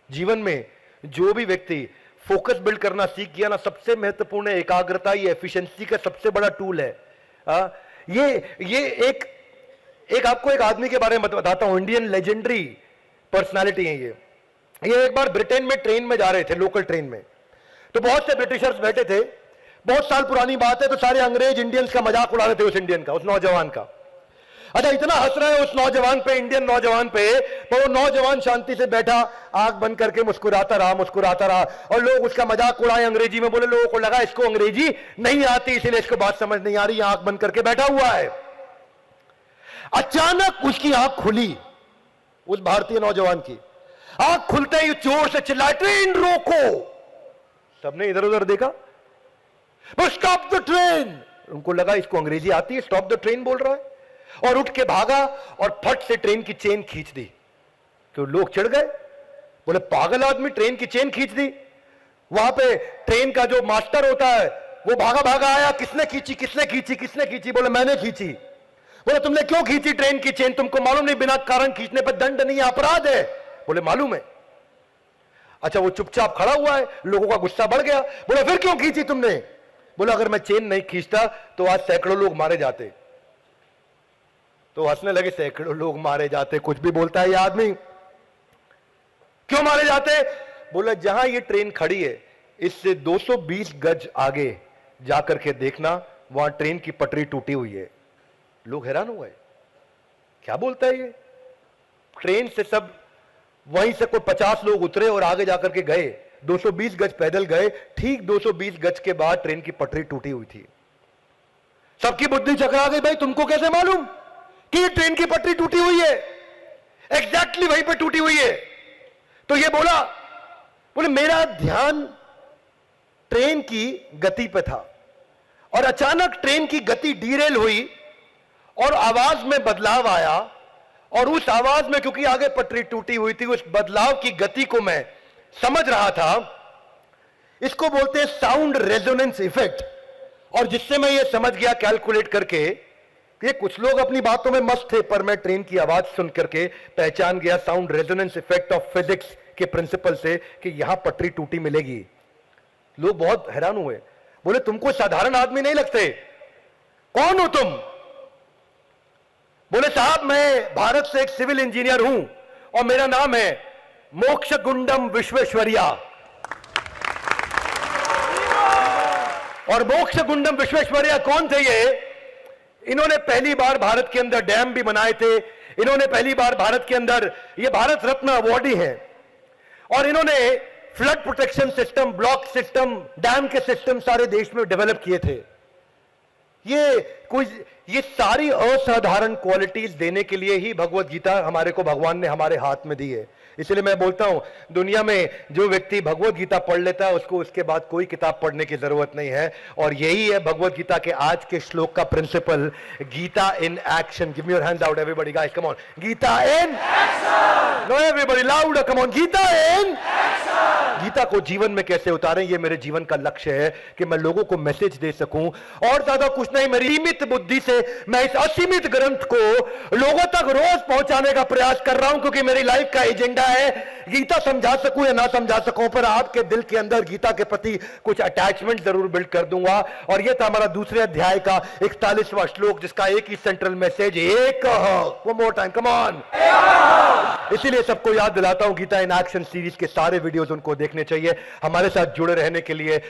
जीवन में जो भी व्यक्ति फोकस बिल्ड करना सीख गया ना, सबसे महत्वपूर्ण है एकाग्रता। ये एफिशिएंसी का सबसे बड़ा टूल है। ये एक आपको एक आदमी के बारे में बताता हूं, इंडियन लेजेंडरी पर्सनालिटी है ये एक बार ब्रिटेन में ट्रेन में जा रहे थे, लोकल ट्रेन में, तो बहुत से ब्रिटिशर्स बैठे थे। बहुत साल पुरानी बात है, तो सारे अंग्रेज इंडियंस का मजाक उड़ा रहे थे, उस इंडियन का, उस नौजवान का। अच्छा, इतना हंस रहे हैं उस नौजवान पे, इंडियन नौजवान पे, पर वो नौजवान शांति से बैठा, आंख बंद करके मुस्कुराता रहा, और लोग उसका मजाक उड़ाए अंग्रेजी में। बोले लोगों को लगा इसको अंग्रेजी नहीं आती, इसलिए इसको बात समझ नहीं आ रही, आंख बंद करके बैठा हुआ है। अचानक उसकी आंख खुली, उस भारतीय नौजवान की आंख खुलते ही जोर से चिल्लाए, ट्रेन रोको। सबने इधर उधर देखा, स्टॉप द ट्रेन। उनको लगा इसको अंग्रेजी आती है, स्टॉप द ट्रेन बोल रहा है, और उठ के भागा और फट से ट्रेन की चेन खींच दी। तो लोग चिढ़ गए, बोले पागल आदमी, ट्रेन की चेन खींच दी। वहां पे ट्रेन का जो मास्टर होता है वो भागा भागा आया, किसने खींची? बोले मैंने खींची। बोले तुमने क्यों खींची ट्रेन की चेन? तुमको मालूम नहीं बिना कारण खींचने पर दंड नहीं, अपराध है? बोले मालूम है। अच्छा, वो चुपचाप खड़ा हुआ है, लोगों का गुस्सा बढ़ गया। बोले फिर क्यों खींची तुमने? बोले अगर मैं चेन नहीं खींचता तो आज सैकड़ों लोग मारे जाते। तो हंसने लगे, सैकड़ों लोग मारे जाते, कुछ भी बोलता है ये आदमी, क्यों मारे जाते? बोले जहां ये ट्रेन खड़ी है इससे 220 गज आगे जाकर के देखना, वहां ट्रेन की पटरी टूटी हुई है। लोग हैरान हुए, क्या बोलता है ये? ट्रेन से सब वहीं से कोई 50 लोग उतरे और आगे जाकर के गए, 220 गज पैदल गए। ठीक 220 गज के बाद ट्रेन की पटरी टूटी हुई थी। सबकी बुद्धि चकरा गई, भाई तुमको कैसे मालूम कि ये ट्रेन की पटरी टूटी हुई है? एग्जैक्टली वहीं पे टूटी हुई है। तो ये बोले मेरा ध्यान ट्रेन की गति पे था, और अचानक ट्रेन की गति डीरेल हुई और आवाज में बदलाव आया, और उस आवाज में, क्योंकि आगे पटरी टूटी हुई थी, उस बदलाव की गति को मैं समझ रहा था। इसको बोलते हैं साउंड रेजोनेंस इफेक्ट। और जिससे मैं ये समझ गया कैलकुलेट करके कि कुछ लोग अपनी बातों में मस्त थे, पर मैं ट्रेन की आवाज सुन करके पहचान गया sound resonance effect of physics के प्रिंसिपल से कि यहां पटरी टूटी मिलेगी। लोग बहुत हैरान हुए, बोले तुमको साधारण आदमी नहीं लगते, कौन हो तुम? बोले साहब मैं भारत से एक सिविल इंजीनियर हूं और मेरा नाम है मोक्षगुंडम विश्वेश्वरैया। और मोक्षगुंडम विश्वेश्वरैया कौन थे ये? इन्होंने पहली बार भारत के अंदर डैम भी बनाए थे, इन्होंने पहली बार भारत के अंदर, ये भारत रत्न अवार्डी हैं, और इन्होंने flood protection system, block system, dam के सिस्टम सारे देश में डेवलप किए थे। ये सारी असाधारण क्वालिटीज देने के लिए ही भगवत गीता हमारे को भगवान ने हमारे हाथ में दी है। इसलिए मैं बोलता हूं, दुनिया में जो व्यक्ति भगवत गीता पढ़ लेता है उसको उसके बाद कोई किताब पढ़ने की जरूरत नहीं है। और यही है भगवत गीता के आज के श्लोक का principle, Gita in action. Give me your hands out everybody guys, come on, Gita in action. No everybody loud, come on, Gita in action. Gita को जीवन में कैसे उतारें, ये मेरे जीवन का लक्ष्य है कि मैं लोगों को मैसेज दे सकूं, और ज्यादा कुछ नहीं। मेरी सीमित बुद्धि से मैं इस असीमित ग्रंथ को लोगों तक रोज पहुंचाने का प्रयास कर रहा हूं, क्योंकि मेरी लाइफ का एजेंडा है गीता समझा सकूं या ना समझा सकूं, पर आपके दिल के अंदर गीता के प्रति कुछ अटैचमेंट जरूर बिल्ड कर दूंगा। और यह था हमारा दूसरे अध्याय का 41वां श्लोक, जिसका एक ही सेंट्रल मैसेज, एक one more time, come on. इसीलिए सबको याद दिलाता हूं, गीता इन एक्शन सीरीज के सारे वीडियोस उनको देखने चाहिए। हमारे साथ जुड़े रहने के लिए